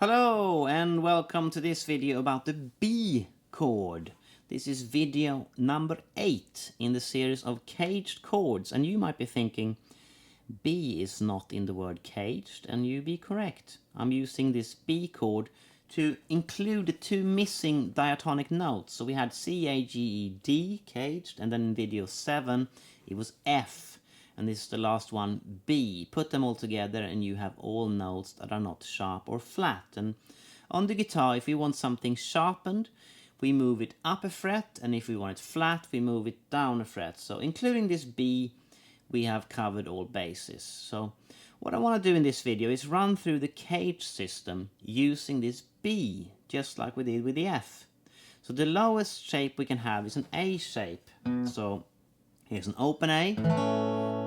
Hello and welcome to this video about the B chord. This is video number 8 in the series of caged chords, and you might be thinking B is not in the word caged, and you be correct. I'm using this B chord to include the two missing diatonic notes. So we had C, A, G, E, D, caged, and then in video 7 it was F. And this is the last one, B. Put them all together and you have all notes that are not sharp or flat. And on the guitar, if we want something sharpened, we move it up a fret, and if we want it flat, we move it down a fret. So including this B, we have covered all bases. So what I want to do in this video is run through the cage system using this B, just like we did with the F. So the lowest shape we can have is an A shape. So here's an open A.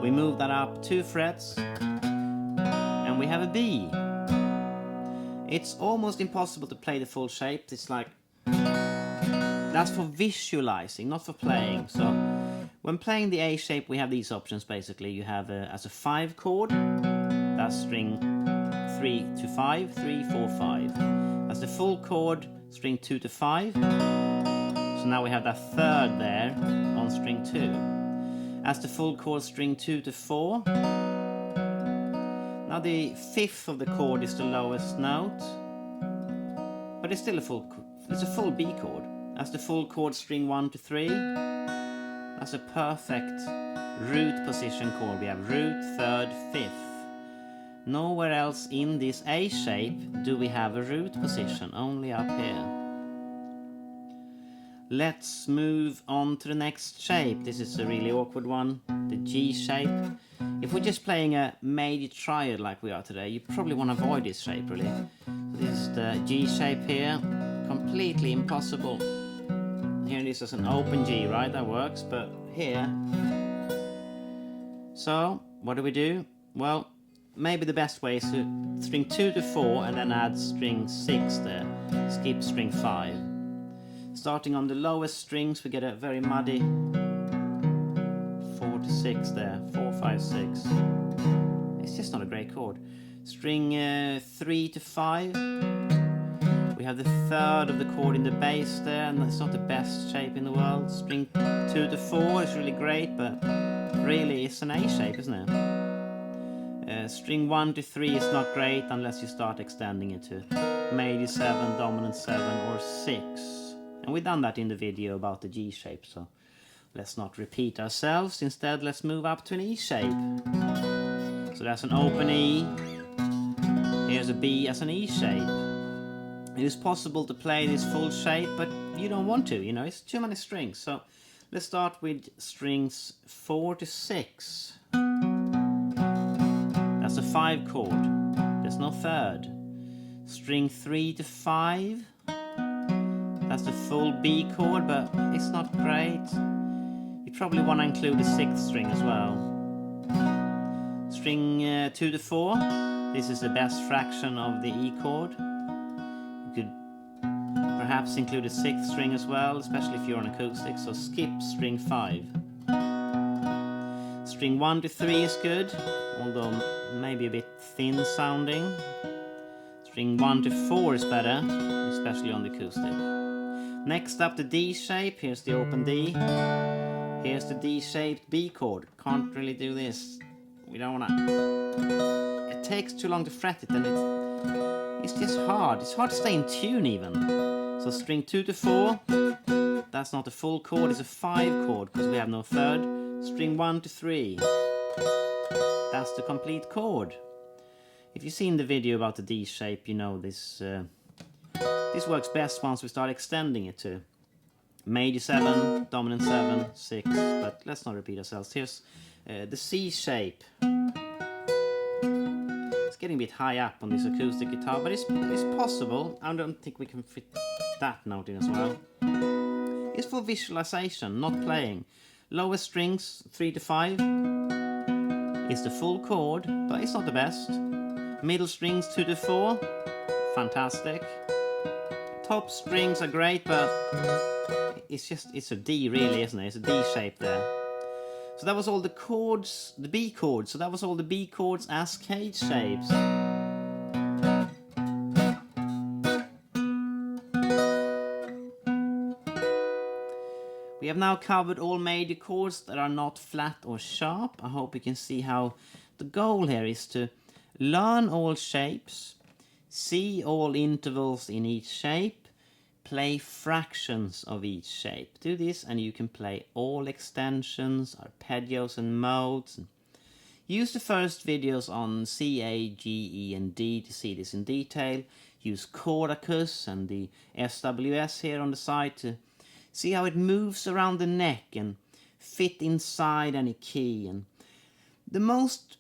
We move that up 2 frets, and we have a B. It's almost impossible to play the full shape. It's like, that's for visualizing, not for playing. So when playing the A shape, we have these options basically. You have as a 5 chord, that's string 3 to 5, 3, 4, 5. As the full chord, string 2 to 5. So now we have that third there on string 2. As the full chord, string 2 to 4. Now the 5th of the chord is the lowest note, but it's still a full B chord. As the full chord, string 1 to 3. That's a perfect root position chord. We have root, 3rd, 5th. Nowhere else in this A shape do we have a root position, only up here. Let's move on to the next shape. This is a really awkward one, the G shape. If we're just playing a major triad like we are today, you probably want to avoid this shape really. So this is the G shape here, completely impossible. Here this is an open G, right? That works, but here. So what do? Well, maybe the best way is to string 2 to 4 and then add string 6 there. Skip string 5. Starting on the lowest strings, we get a very muddy 4 to 6 there, 4, 5, 6. It's just not a great chord. String 3 to 5. We have the 3rd of the chord in the bass there, and it's not the best shape in the world. String 2 to 4 is really great, but really it's an A shape, isn't it? String 1 to 3 is not great unless you start extending it to major 7, dominant 7, or 6. And we've done that in the video about the G shape, so let's not repeat ourselves. Instead, let's move up to an E shape. So that's an open E. Here's a B as an E shape. It is possible to play this full shape, but you don't want to, you know, it's too many strings. So let's start with strings 4 to 6. That's a 5 chord. There's no 3rd. String 3 to 5. That's the full B chord, but it's not great. You probably want to include the 6th string as well. String 2 to 4. This is the best fraction of the E chord. You could perhaps include a 6th string as well, especially if you're on acoustic, so skip string 5. String 1 to 3 is good, although maybe a bit thin sounding. String 1 to 4 is better, especially on the acoustic. Next up, the D shape. Here's the open D. Here's the D-shaped B chord. Can't really do this. We don't wanna. It takes too long to fret it, and it's just hard. It's hard to stay in tune even. So string 2 to 4. That's not a full chord. It's a 5 chord because we have no 3rd. String 1 to 3. That's the complete chord. If you've seen the video about the D shape, you know this. This works best once we start extending it to major 7, dominant 7, 6, but let's not repeat ourselves. Here's the C shape. It's getting a bit high up on this acoustic guitar, but it's possible. I don't think we can fit that note in as well. It's for visualization, not playing. Lowest strings, 3 to 5. It's the full chord, but it's not the best. Middle strings, 2 to 4. Fantastic. Top strings are great, but it's a D really, isn't it? It's a D shape there. So that was all the chords, the B chords. So that was all the B chords as cage shapes. We have now covered all major chords that are not flat or sharp. I hope you can see how the goal here is to learn all shapes, see all intervals in each shape, play fractions of each shape. Do this and you can play all extensions, arpeggios and modes. Use the first videos on C, A, G, E and D to see this in detail. Use chordacus and the SWS here on the side to see how it moves around the neck and fit inside any key. And most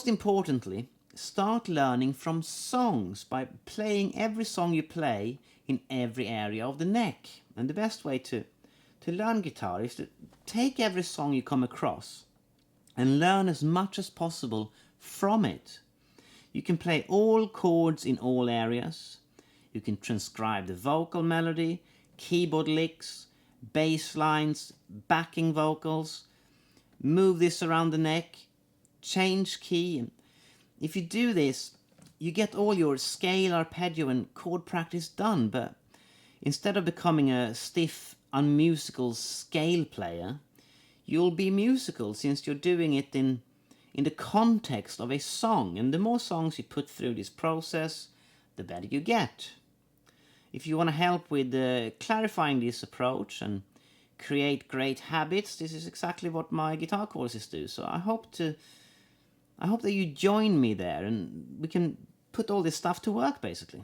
importantly, start learning from songs by playing every song you play in every area of the neck. And the best way to learn guitar is to take every song you come across and learn as much as possible from it. You can play all chords in all areas. You can transcribe the vocal melody, keyboard licks, bass lines, backing vocals, move this around the neck, change key. And if you do this, you get all your scale, arpeggio and chord practice done, but instead of becoming a stiff, unmusical scale player, you'll be musical since you're doing it in the context of a song. And the more songs you put through this process, the better you get. If you want to help with clarifying this approach and create great habits, this is exactly what my guitar courses do. So I hope that you join me there and we can put all this stuff to work, basically.